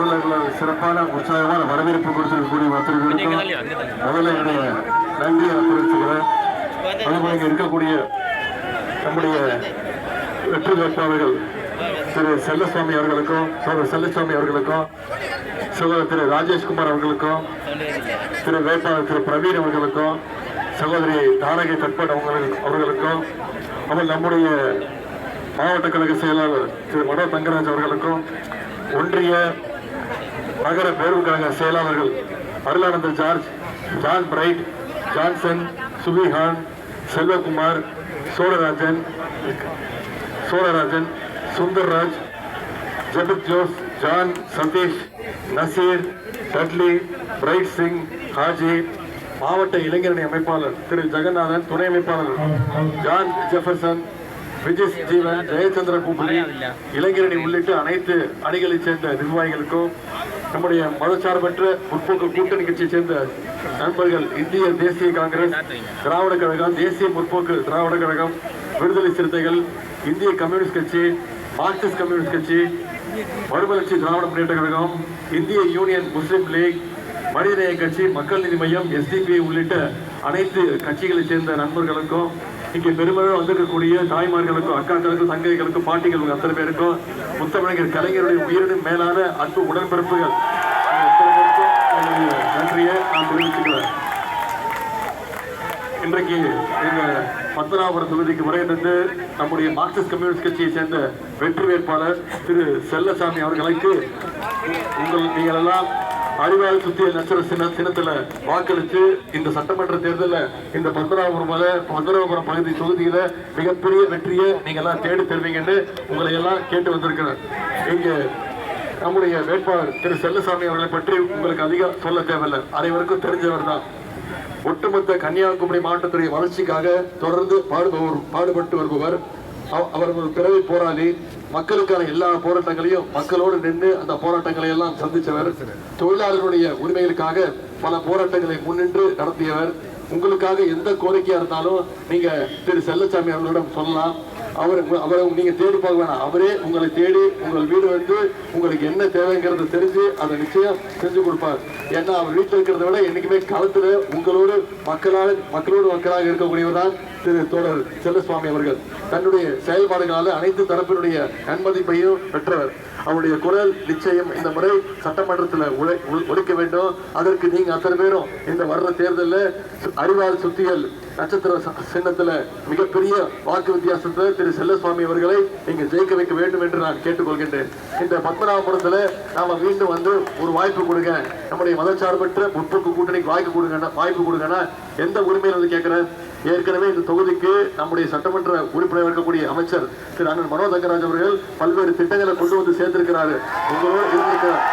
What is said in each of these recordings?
அவர்களுக்கு சிறப்பான உற்சாகமான வரவேற்பு கொடுத்திருக்கக்கூடிய மற்றவர்களுக்கும் முதல்ல என்னுடைய நன்றியை தெரிவிச்சுக்கிறேன். அதுபோல இங்கே இருக்கக்கூடிய நம்முடைய வெற்றி வேட்பாளர்கள் திரு செல்லசுவாமி அவர்களுக்கும் சகோதரர் செல்லசுவாமி அவர்களுக்கும் சகோதரர் திரு ராஜேஷ்குமார் அவர்களுக்கும் திரு வேட்பாளர் திரு பிரவீன் அவர்களுக்கும் சகோதரி தாரகை தட்பட் அவர்களுக்கும் அவர் நம்முடைய மாவட்ட கழக செயலாளர் திரு மனோ தங்கராஜ் அவர்களுக்கும் ஒன்றிய நகர பேரவைக் கழக செயலாளர்கள் Arulananda George, John Bright, Johnson, Subihan, Selvakumar, Cholarajan, Sundarraj, Jabith Jose, John, Satish, Nazir, Dudley, Bright Singh, Haji, மாவட்ட இளைஞரணி அமைப்பாளர் திரு ஜெகநாதன், துணை அமைப்பாளர் ஜான் ஜெஃபர்சன், விஜய் ஜீவன், ஜெயச்சந்திர கூப்படி, இளைஞரணி உள்ளிட்ட அனைத்து அணிகளைச் சேர்ந்த நிர்வாகிகளுக்கும் நம்முடைய மதச்சார்பற்ற முற்போக்கு கூட்டணி கட்சியைச் சேர்ந்த நண்பர்கள், இந்திய தேசிய காங்கிரஸ், திராவிட கழகம், தேசிய முற்போக்கு திராவிட கழகம், விடுதலை சிறுத்தைகள், இந்திய கம்யூனிஸ்ட் கட்சி, மார்க்சிஸ்ட் கம்யூனிஸ்ட் கட்சி, மறுமலர்ச்சி திராவிட முன்னேற்ற கழகம், இந்திய யூனியன் முஸ்லிம் லீக், மனிதநேய கட்சி, மக்கள் நீதி மையம், SDP உள்ளிட்ட அனைத்து கட்சிகளைச் சேர்ந்த நண்பர்களுக்கும் இங்கே பெருமளவு வந்திருக்கக்கூடிய தாய்மார்களுக்கும் அக்காக்களுக்கும் தங்கைகளுக்கும் பாட்டிகளுக்கும் அத்தனை பேருக்கும் முத்தமிழர் கலைஞருடைய உயிரினும் மேலான அன்பு உடன்பிறப்புகள் அத்தனை பேருக்கும் நன்றியை நான் தெரிவிச்சுக்கிறேன். இன்றைக்கு எங்க பத்மநாபபுரம் தொகுதிக்கு முறையிட்டு நம்முடைய மார்க்சிஸ்ட் கம்யூனிஸ்ட் கட்சியை சேர்ந்த வெற்றி வேட்பாளர் திரு செல்லசாமி அவர்களுக்கு நீங்கள் எல்லாம் அறிவால் சுத்திய நட்சத்திர சின்னத்துல வாக்களித்து இந்த சட்டமன்ற தேர்தலில் இந்த பத்மநாபபுரம் பகுதி தொகுதியில மிகப்பெரிய வெற்றியை நீங்க எல்லாம் தேடி தருவீங்கன்னு உங்களை எல்லாம் கேட்டு வந்திருக்கிறேன். இங்க நம்முடைய வேட்பாளர் திரு செல்லசாமி அவர்களை பற்றி உங்களுக்கு அதிகம் சொல்ல தேவையில்லை, அனைவருக்கும் தெரிஞ்சவர் தான். ஒட்டுமொத்த கன்னியாகுமரி மாவட்டத்துடைய வளர்ச்சிக்காக தொடர்ந்து பாடுபட்டு வருபவர். அவர் ஒரு பிறவி போராளி. மக்களுக்கான எல்லா போராட்டங்களையும் மக்களோடு நின்று அந்த போராட்டங்களை எல்லாம் சந்தித்தவர். தொழிலாளர்களுடைய உரிமைகளுக்காக பல போராட்டங்களை முன்னின்று நடத்தியவர். உங்களுக்காக எந்த கோரிக்கையா இருந்தாலும் நீங்க திரு செல்லசாமி அவர்களிடம் சொல்லலாம். அவரை நீங்க தேடி பார்க்க வேணாம், அவரே உங்களை தேடி உங்கள் வீடு வந்து உங்களுக்கு என்ன தேவைங்கிறத தெரிஞ்சு அதை நிச்சயம் செஞ்சு கொடுப்பார். ஏன்னா அவர் வீட்டில் இருக்கிறத விட என்னைக்குமே களத்துல உங்களோடு மக்களாக இருக்கக்கூடியவர் தான் திரு தோழர் செல்லசுவாமி அவர்கள். தன்னுடைய செயல்பாடுகளால் அனைத்து தரப்பினுடைய நன்மதிப்பையும் பெற்றவர். அவருடைய குரல் நிச்சயம் இந்த முறை சட்டமன்றத்தில் ஒழிக்க வேண்டும். அதற்கு நீங்க அத்தனை பேரும் இந்த வர்ற தேர்தலில் அறிவால் சுத்தியல் நட்சத்திர சின்னத்துல மிகப்பெரிய வாக்கு வித்தியாசத்தில் திரு செல்லசுவாமி அவர்களை நீங்க ஜெயிக்க வைக்க வேண்டும் என்று நான் கேட்டுக்கொள்கின்றேன். இந்த பத்மநாபபுரத்துல நாம மீண்டும் வந்து ஒரு வாய்ப்பு கொடுங்க, நம்முடைய மதச்சார்பற்ற முற்போக்கு கூட்டணிக்கு வாய்ப்பு கொடுங்கன்னா எந்த உரிமையில் வந்து கேட்கிறேன். ஏற்கனவே இந்த தொகுதிக்கு நம்முடைய சட்டமன்ற உறுப்பினர் இருக்கக்கூடிய அமைச்சர் திரு அண்ணன் மனோ தங்கராஜ் அவர்கள் பல்வேறு திட்டங்களை கொண்டு வந்து சேர்த்திருக்கிறாரு. உங்களோடு இருந்திருக்கிறார்.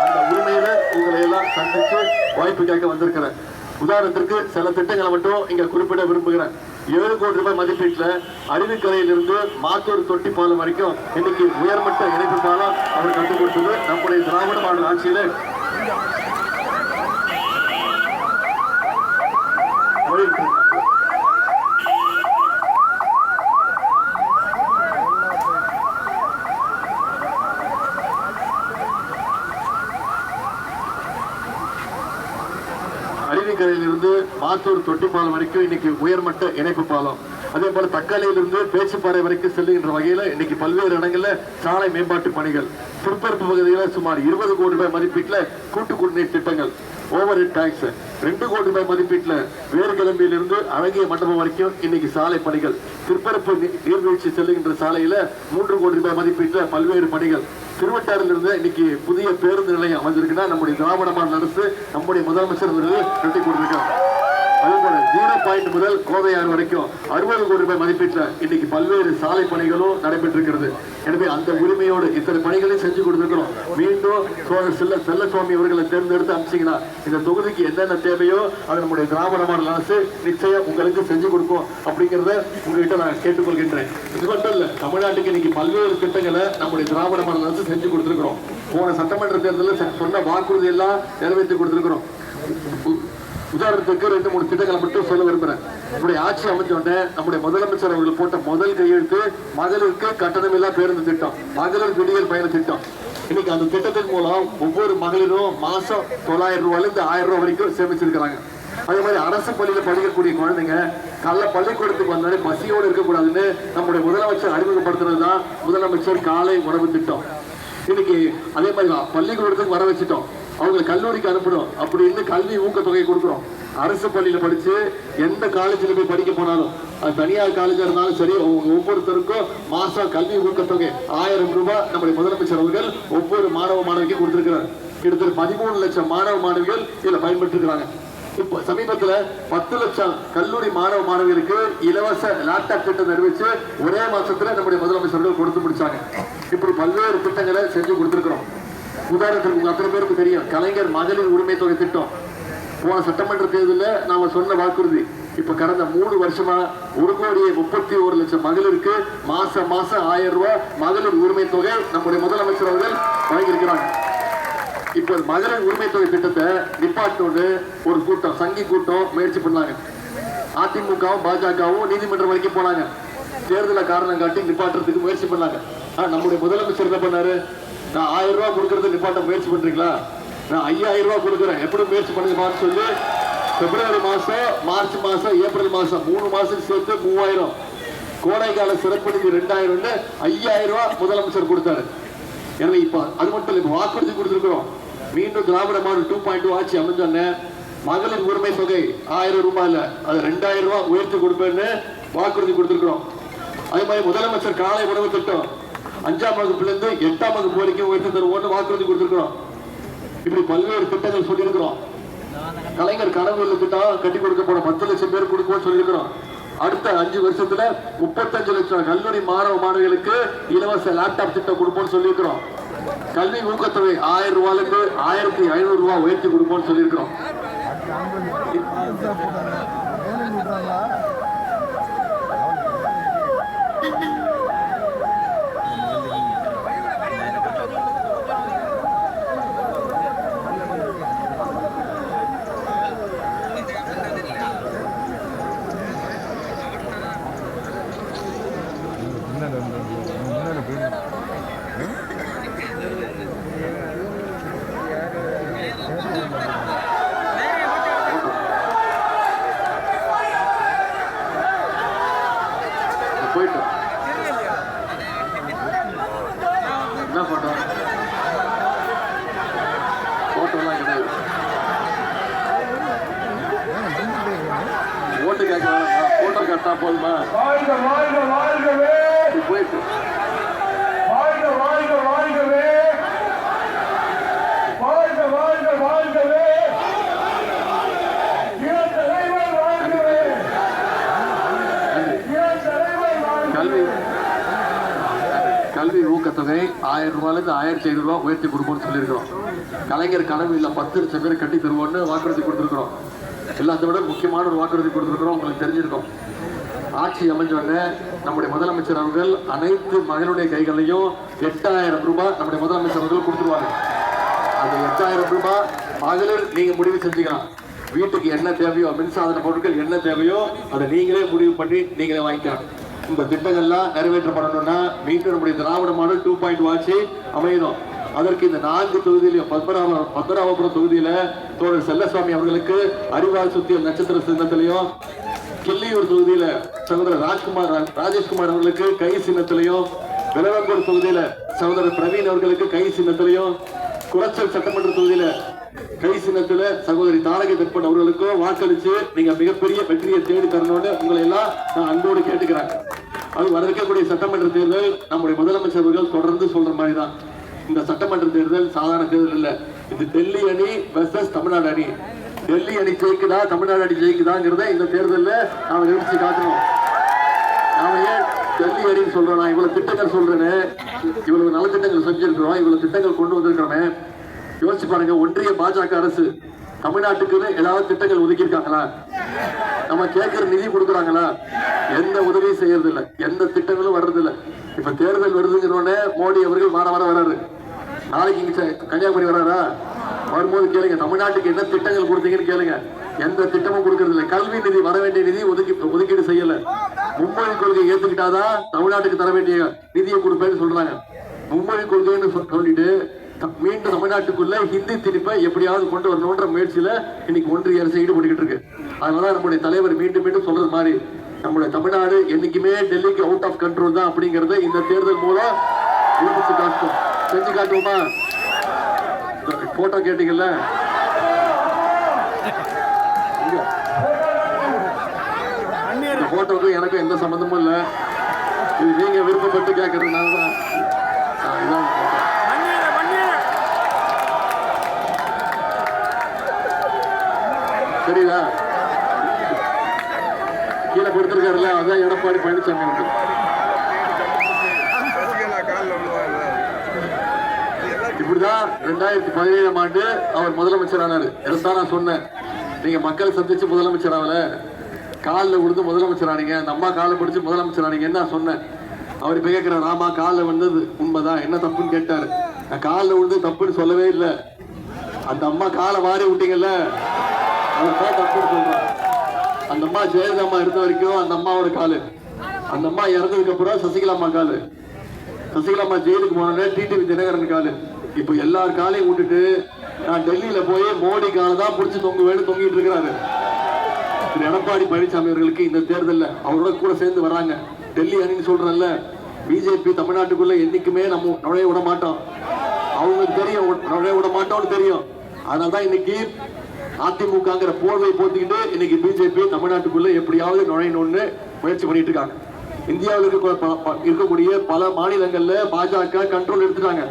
அந்த உரிமையில உங்களை எல்லாம் சந்திச்சு வாய்ப்பு கேட்க வந்திருக்கிறேன். உதாரணத்திற்கு சில திட்டங்களை மட்டும் இங்க குறிப்பிட விரும்புகிறேன். 7 கோடி ரூபாய் மதிப்பீட்டில் அருவிக்கரையிலிருந்து மாத்தூர் தொட்டி பாலம் வரைக்கும் இன்னைக்கு உயர்மட்ட இணைப்பு பாலம் அவர் கற்றுக் கொடுத்தது நம்முடைய திராவிட மாடல் ஆட்சியில அருவிக்கரையிலிருந்து மாத்தூர் தொட்டி பாலம் வரைக்கும் இன்னைக்கு உயர்மட்ட இணைப்பு பாலம். அதே போல தக்காளியிலிருந்து பேச்சுப்பாறை வரைக்கும் செல்லுகின்ற வகையில இன்னைக்கு பல்வேறு இடங்கள்ல சாலை மேம்பாட்டு பணிகள். திருப்பரப்பு பகுதியில் சுமார் 20 கோடி ரூபாய் மதிப்பீட்டில் கூட்டு குடிநீர் திட்டங்கள். ஓவர் ஹெட் டாக்ஸ் 2 கோடி ரூபாய் மதிப்பீட்டில் வேர்கிளம்பியிலிருந்து அழகிய மண்டபம் வரைக்கும் இன்னைக்கு சாலை பணிகள். திருப்பரப்பு நீர்வீழ்ச்சி செல்லுகின்ற சாலையில 3 கோடி ரூபாய் மதிப்பீட்டில் பல்வேறு பணிகள். திருவட்டாரிலிருந்து இன்னைக்கு புதிய பேருந்து நிலையம் அமைஞ்சிருக்குன்னா நம்முடைய திராவிட மாடல் அரசு நம்முடைய முதலமைச்சர் அவர்கள் கட்டி கொடுத்திருக்காங்க. அதே போல 0 முதல் கோவையாறு வரைக்கும் 60 கோடி ரூபாய் மதிப்பீட்டில் இன்னைக்கு பல்வேறு சாலை பணிகளும் நடைபெற்றிருக்கிறது. எனவே அந்த உரிமையோடு இத்தனை பணிகளையும் செஞ்சு கொடுத்திருக்கிறோம். மீண்டும் செல்லசுவாமி அவர்களை தேர்ந்தெடுத்து அனுப்பிச்சீங்கன்னா இந்த தொகுதிக்கு என்னென்ன தேவையோ அதை நம்முடைய திராவிட மாடல் அரசு நிச்சயம் உங்களுக்கு செஞ்சு கொடுப்போம் அப்படிங்கிறத உங்ககிட்ட நான் கேட்டுக்கொள்கின்றேன். இது மட்டும் இல்ல, தமிழ்நாட்டுக்கு இன்னைக்கு பல்வேறு திட்டங்களை நம்முடைய திராவிட மாடல் அரசு செஞ்சு கொடுத்திருக்கிறோம். போன சட்டமன்ற தேர்தலில் சொன்ன வாக்குறுதி எல்லாம் நிறைவேற்றி கொடுத்திருக்கிறோம். உதாரணத்துக்கு 2-3 திட்டங்களை மட்டும் சொல்ல விரும்புறேன். நம்முடைய ஆட்சி அமைச்சோடனே நம்முடைய முதலமைச்சர் அவர்கள் போட்ட முதல் கையெழுத்து மகளிருக்கு கட்டணமில்லா பேருந்து திட்டம், மகளிர் விடியல் பயண திட்டம். இன்னைக்கு அந்த திட்டத்தின் மூலம் ஒவ்வொரு மகளிரும் மாசம் 900 ரூபாயில இருந்து 1000 ரூபாய் வரைக்கும் சேமிச்சிருக்கிறாங்க. அதே மாதிரி அரசு பள்ளியில படிக்கக்கூடிய குழந்தைங்க நல்ல பள்ளிக்கூடத்துக்கு வந்தாலே பசியோடு இருக்கக்கூடாதுன்னு நம்முடைய முதலமைச்சர் அறிமுகப்படுத்துறதுதான் முதலமைச்சர் காலை உணவு திட்டம். இன்னைக்கு அதே மாதிரி பள்ளிக்கூடத்துக்கு வர வச்சுட்டோம், அவங்க கல்லூரிக்கு அனுப்பணும் அப்படின்னு கல்வி ஊக்கத்தொகை கொடுக்குறோம். அரசு பள்ளியில படிச்சு எந்த காலேஜில் போய் படிக்க போனாலும், அது தனியார் காலேஜா இருந்தாலும் சரி, ஒவ்வொருத்தருக்கும் மாசம் கல்வி ஊக்கத்தொகை 1000 ரூபாய் நம்முடைய முதலமைச்சர் அவர்கள் ஒவ்வொரு மாணவ மாணவிக்கு கொடுத்திருக்கிறார். கிட்டத்தட்ட 13 லட்சம் மாணவ மாணவிகள் இதுல பயன்பெற்று இருக்கிறாங்க. இப்போ சமீபத்துல 10 லட்சம் கல்லூரி மாணவ மாணவிகளுக்கு இலவச லேப்டாப் திட்டம் அறிவிச்சு ஒரே மாசத்துல நம்முடைய முதலமைச்சர்கள் கொடுத்து முடிச்சாங்க. இப்படி பல்வேறு திட்டங்களை செஞ்சு கொடுத்திருக்கிறோம். உதாரணத்துக்கு உங்க அத்தனை பேருக்கு தெரியும் கலைஞர் மகளிர் உரிமை தொகை திட்டம். போன சட்டமன்ற தேர்தலில் நாம சொன்ன வாக்குறுதி இப்ப கடந்த 3 வருஷமா 1,31,00,000 மகளிருக்கு மாசம் 1000 ரூபாய் மகளிர் உரிமை தொகை நம்முடைய முதலமைச்சர் அவர்கள் வழங்கியிருக்கிறாங்க. இப்ப மகளிர் உரிமை தொகை திட்டத்தை நிப்பாட்டோடு ஒரு கூட்டம் சங்கி கூட்டம் முயற்சி பண்ணாங்க. அதிமுகவும் பாஜகவும் நீதிமன்றம் வரைக்கும் போனாங்க. தேர்தலை காரணம் காட்டி நிப்பாட்டுறதுக்கு முயற்சி பண்ணாங்க. நம்முடைய முதலமைச்சர் என்ன பண்ணாரு, நான் 1000 ரூபாய் கொடுக்கறது நிப்பாட்ட முயற்சி பண்றீங்களா, நான் 5000 ரூபாய் கொடுக்குறேன், எப்படி முயற்சி பண்ணுங்கன்னு சொல்லி பிப்ரவரி மாசம், மார்ச் மாசம், ஏப்ரல் மாசம் 3 மாசம் சேர்த்து 3000, கோடைக்கால சிறப்பு நிதி 2000, 5000 ரூபாய் முதலமைச்சர் கொடுத்தாரு. எனவே இப்ப அது மட்டும் இல்ல, வாக்குறுதி கொடுத்திருக்கிறோம். மீண்டும் திராவிட மாடல் 2.2 ஆட்சி அமைஞ்சோன்னு மகளிர் உரிமை தொகை 1000 ரூபாயில அது 2000 ரூபாய் உயர்த்தி கொடுப்பேன்னு வாக்குறுதி கொடுத்திருக்கிறோம். அதே மாதிரி முதலமைச்சர் காலை உணவு திட்டம் 5ஆம் வகுப்புல இருந்து 8ஆம் வகுப்பு வரைக்கும் உயர்த்தி தருவோம்னு வாக்குறுதி கொடுத்திருக்கிறோம். இப்படி பல்வேறு திட்டங்கள் சொல்லியிருக்கிறோம். கலைஞர் கனவு திட்டம் கட்டி கொடுக்க போன 10 லட்சம் பேர் கொடுப்போம்னு சொல்லியிருக்கிறோம். அடுத்த 5 வருஷத்துல 35 லட்சம் கல்லூரி மாணவ மாணவிகளுக்கு இலவச லேப்டாப் திட்டம் கொடுப்போம்னு சொல்லியிருக்கிறோம். கல்வி ஊக்கத்தொகை 1000 ரூபாயிலிருந்து 1500 ரூபாய் உயர்த்தி கொடுப்போம்னு சொல்லியிருக்கிறோம். போயிட்டு என்ன போட்டோ போட்டோலாம் கிடையாது. ஓட்டு கேட்கலாம், போட்டோ கேட்டா போதுமா? போயிட்டு கல்வி ஊக்கத்தொகை 1000 ரூபாயிலிருந்து 1500 ரூபாய் உயர்த்தி கொடுப்போம்னு சொல்லியிருக்கிறோம். கலைஞர் கனவு இல்ல 10 லட்சம் பேர் கட்டி தருவோம்னு வாக்குறுதி கொடுத்திருக்கிறோம். எல்லாத்தை விட முக்கியமான ஒரு வாக்குறுதி கொடுத்திருக்கிறோம். உங்களுக்கு தெரிஞ்சிருக்கும், ஆட்சி அமைஞ்சோடனே நம்முடைய முதலமைச்சர் அவர்கள் அனைத்து மகளுடைய கைகளையும் 8000 ரூபாய் நம்முடைய முதலமைச்சர் அவர்கள் கொடுத்துருவாங்க. அந்த 8000 ரூபாய் மகளிர் நீங்க முடிவு செஞ்சுக்கலாம். வீட்டுக்கு என்ன தேவையோ, மின்சாதன பொருட்கள் என்ன தேவையோ அதை நீங்களே முடிவு பண்ணி நீங்களே வாங்கிக்கலாம். இந்த திட்டங்கள்லாம் நிறைவேற்றப்படணும்னா மீண்டும் நம்முடைய திராவிட மாடல் 2.2 ஆட்சி அமையணும். அதற்கு இந்த 4 தொகுதியிலையும் பத்மநாபபுரம் தொகுதியில தோழர் செல்லசாமி அவர்களுக்கு அறிவால் சுத்தியல் நட்சத்திர சின்னத்திலையும், கிள்ளியூர் தொகுதியில சகோதரர் ராஜேஷ்குமார் அவர்களுக்கு கை சின்னத்திலையும், விலவங்கூர் தொகுதியில சகோதரர் பிரவீன் அவர்களுக்கு கை சின்னத்திலையும், குளச்சல் சட்டமன்ற தொகுதியில கை சின்னத்துல சகோதரி தாரகை தற்பன் அவர்களுக்கும் வாக்களிச்சு நீங்க மிகப்பெரிய வெற்றியை தேடி தரணும்னு உங்களை எல்லாம் நான் அன்போடு கேட்டுக்கிறேன். அது வர இருக்கக்கூடிய சட்டமன்ற தேர்தல் நம்முடைய முதலமைச்சர் அவர்கள் தொடர்ந்து சொல்ற மாதிரி தான். இந்த சட்டமன்ற தேர்தல் சாதாரண தேர்தல் இல்ல, இது டெல்லி அணி வெர்சஸ் தமிழ்நாடு அணி. டெல்லி அணி ஜெயிக்குதா, தமிழ்நாடு அணி ஜெயிக்குதாங்கிறத இந்த தேர்தலில் நாம நிறுத்தி காட்டணும். நாம ஏன் டெல்லி அணின்னு சொல்றோம்? நான் இவ்வளவு திட்டங்கள் சொல்றேன்னு, இவ்வளவு நல திட்டங்கள் செஞ்சிருக்கிறோம், இவ்வளவு திட்டங்கள் கொண்டு வந்திருக்கிறோமே. யோசிச்சு பாருங்க, ஒன்றிய பாஜக அரசு தமிழ்நாட்டுக்குன்னு ஏதாவது திட்டங்கள் ஒதுக்கி இருக்காங்களா? நம்ம கேட்கிற நிதி கொடுக்குறாங்களா? எந்த உதவியும் செய்யறது இல்லை, எந்த திட்டங்களும் வர்றது இல்லை. இப்ப தேர்தல் வருதுங்கிறோடனே மோடி அவர்கள் வார வராரு. நாளைக்கு இங்க கன்னியாகுமரி வராரா? வரும்போது கேளுங்க, தமிழ்நாட்டுக்கு என்ன திட்டங்கள் கொடுத்தீங்கன்னு கேளுங்க. எந்த திட்டமும் கொடுக்கறது இல்லை. கல்வி நிதி வர வேண்டிய நிதி ஒதுக்கீடு செய்யல. மும்மொழி கொள்கை ஏத்துக்கிட்டாதான் தமிழ்நாட்டுக்கு தர வேண்டிய நிதியை கொடுப்பேன்னு சொல்றாங்க. மும்மொழி கொள்கைன்னு சொல்லிட்டு மீண்டும் தமிழ்நாட்டுக்குள்ள ஹிந்தி திணிப்பை எப்படியாவது கொண்டு வரணும்ன்ற முயற்சியில இன்னைக்கு ஒன்றிய அரசு ஈடுபட்டுக்கிட்டு இருக்கு. அதனால நம்முடைய தலைவர் மீண்டும் மீண்டும் சொல்றது மாதிரி நம்முடைய தமிழ்நாடு என்னைக்குமே டெல்லிக்கு அவுட் ஆஃப் கண்ட்ரோல் தான் அப்படிங்கறத இந்த தேர்தல் மூலம் நிரூபிச்சு காட்டும். செஞ்சு காட்டுவோமா? போட்டோ கேட்டீங்கல்ல, இந்த போட்டோக்கு எனக்கும் எந்த சம்பந்தமும் இல்லை. இது நீங்க விருப்பப்பட்டு கேட்கறதுனால தான். சரிதா? கீழே கொடுத்திருக்காருல்ல, அதான் எடப்பாடி பழனிசாமி வந்து. இப்படிதான் 2017ஆம் ஆண்டு அவர் முதலமைச்சர் ஆனாரு. இதைத்தான் நான் சொன்னேன், நீங்க மக்களை சந்திச்சு முதலமைச்சர் ஆகல, காலில் விழுந்து முதலமைச்சர் ஆனீங்க, அந்த அம்மா காலை பிடிச்சு முதலமைச்சர் ஆனீங்கன்னு நான் சொன்னேன். அவர் இப்ப கேட்கிறார், ஆமா காலில் வந்தது உண்மைதான், என்ன தப்புன்னு கேட்டாரு. நான் காலில் விழுந்து தப்புன்னு சொல்லவே இல்லை, அந்த அம்மா காலை வாரி விட்டீங்கல்ல அதுதான் தப்புன்னு சொல்றேன். அந்த அம்மா ஜெயலலிதா அம்மா இருந்த வரைக்கும் அந்த அம்மாவோட காலு, அந்த அம்மா இறந்ததுக்கு அப்புறம் சசிகலா அம்மா காலு, சசிகலா அம்மா ஜெயிலுக்கு போன டிடிவி தினகரன் காலு. இப்ப எல்லார் காலையும் விட்டுட்டு நான் டெல்லியில போய் மோடி காலை தான் பிடிச்சி தொங்குவேன்னு தொங்கிட்டு இருக்கிறாரு. திரு எடப்பாடி பழனிசாமி அவர்களுக்கு இந்த தேர்தலில் அவரோட கூட சேர்ந்து வராங்க. டெல்லி அணின்னு சொல்றேன்ல, பிஜேபி தமிழ்நாட்டுக்குள்ள என்னைக்குமே நம்ம நுழைய விட மாட்டோம், அவங்களுக்கு தெரியும் நுழைய விட மாட்டோம்னு தெரியும். அதனாலதான் இன்னைக்கு அதிமுகங்கிற போர்வை போத்திக்கிட்டு இன்னைக்கு பிஜேபி தமிழ்நாட்டுக்குள்ள எப்படியாவது நுழையணும்னு முயற்சி பண்ணிட்டு இருக்காங்க. இந்தியாவில் இருக்கக்கூடிய பல மாநிலங்கள்ல பாஜக கண்ட்ரோல் எடுத்துட்டாங்க.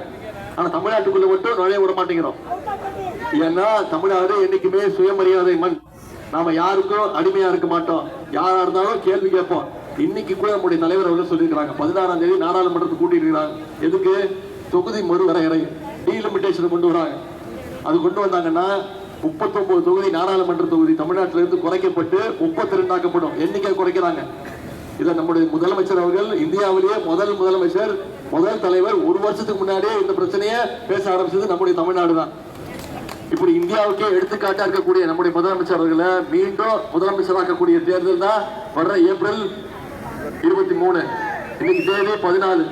ஆனா தமிழ்நாட்டுக்குள்ள மட்டும் நுழைய விட மாட்டேங்கிறோம். ஏன்னா தமிழ்நாடு என்னைக்குமே சுயமரியாதை மண், நாம யாருக்கும் அடிமையா இருக்க மாட்டோம், யாரா இருந்தாலும் கேள்வி கேட்போம். இன்னைக்கு கூட நம்முடைய தலைவர் அவர்கள் சொல்லியிருக்கிறாங்க, 16ஆம் தேதி நாடாளுமன்றத்துக்கு கூட்டிட்டு இருக்கிறாங்க. எதுக்கு? தொகுதி மறுவரையறை டீலிமிட்டேஷன் கொண்டு வராங்க. அது கொண்டு வந்தாங்கன்னா 39 தொகுதி நாடாளுமன்ற தொகுதி தமிழ்நாட்டில இருந்து குறைக்கப்பட்டு 32 ஆக்கப்படும். எண்ணிக்கை குறைக்கிறாங்க. இதை நம்முடைய முதலமைச்சர் அவர்கள் இந்தியாவிலேயே முதல் முதலமைச்சர், முதல் தலைவர், ஒரு வருஷத்துக்கு முன்னாடியே இந்த பிரச்சனையை பேச ஆரம்பிச்சது நம்முடைய தமிழ்நாடு தான். இப்படி இந்தியாவுக்கே எடுத்துக்காட்டா இருக்கக்கூடிய நம்முடைய முதலமைச்சர் அவர்களை மீண்டும் முதலமைச்சராக்கக்கூடிய தேர்தல் தான் வர்ற ஏப்ரல் 23. இன்னைக்கு தேதி 14.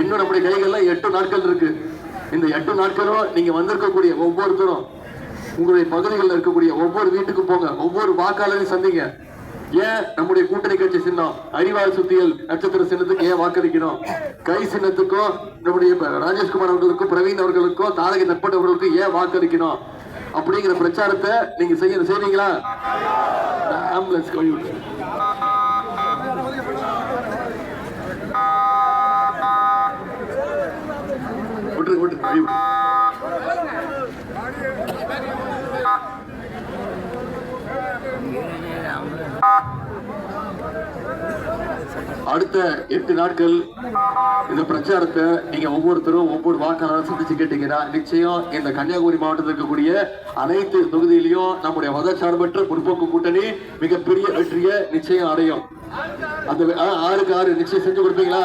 இன்னும் நம்முடைய கைகள்ல 8 நாட்கள் இருக்கு. இந்த 8 நாட்களும் நீங்க வந்திருக்கக்கூடிய ஒவ்வொருத்தரும் உங்களுடைய பகுதிகளில் இருக்கக்கூடிய ஒவ்வொரு வீட்டுக்கு போங்க, ஒவ்வொரு வாக்காளரையும் சந்திங்க. ஏன் நம்முடைய கூட்டணி கட்சி சின்னம் அறிவாள் சுத்தியல் நட்சத்திர சின்னத்துக்கு ஏன் வாக்களிக்கணும்? கை சின்னத்துக்கும் நம்முடைய ராஜேஷ்குமார் அவர்களுக்கும் பிரவீன் அவர்களுக்கும் தாரகை தட்பட் அவர்களுக்கும் ஏன் வாக்களிக்கணும் அப்படிங்கிற பிரச்சாரத்தை நீங்க செய்வீங்களா? ஆம்புலன்ஸ் கழுவி அடுத்த 8 நாட்கள் இந்த பிரச்சாரத்தை நீங்க ஒவ்வொருத்தரும் ஒவ்வொரு வாக்காளரும் சந்திச்சு கேட்டீங்கன்னா நிச்சயம் இந்த கன்னியாகுமரி மாவட்டத்தில் இருக்கக்கூடிய அனைத்து தொகுதியிலையும் நம்முடைய மதச்சார்பற்ற முற்போக்கு கூட்டணி மிகப்பெரிய வெற்றியை நிச்சயம் அடையும். அந்த 6க்கு 6 நிச்சயம் செஞ்சு கொடுப்பீங்களா?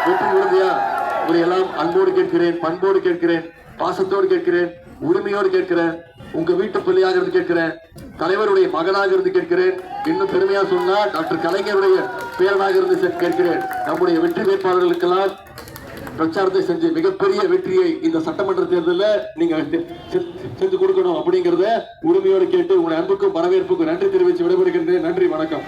வெற்றி உறுதியா? உங்களை எல்லாம் அன்போடு கேட்கிறேன், பண்போடு கேட்கிறேன், பாசத்தோடு கேட்கிறேன், உரிமையோடு கேட்கிறேன், உங்க வீட்டு பிள்ளையாக இருந்து கேட்கிறேன், தலைவருடைய மகனாக இருந்து கேட்கிறேன், இன்னும் பெருமையா சொன்னா டாக்டர் கலைஞருடைய பேரனாக இருந்து கேட்கிறேன். நம்முடைய வெற்றி வேட்பாளர்களுக்கெல்லாம் பிரச்சாரத்தை செஞ்சு மிகப்பெரிய வெற்றியை இந்த சட்டமன்ற தேர்தலில் நீங்க செஞ்சு கொடுக்கணும் அப்படிங்கறத உரிமையோடு கேட்டு உங்களுடைய அன்புக்கும் வரவேற்புக்கும் நன்றி தெரிவித்து விடைபெறுகின்றேன். நன்றி, வணக்கம்.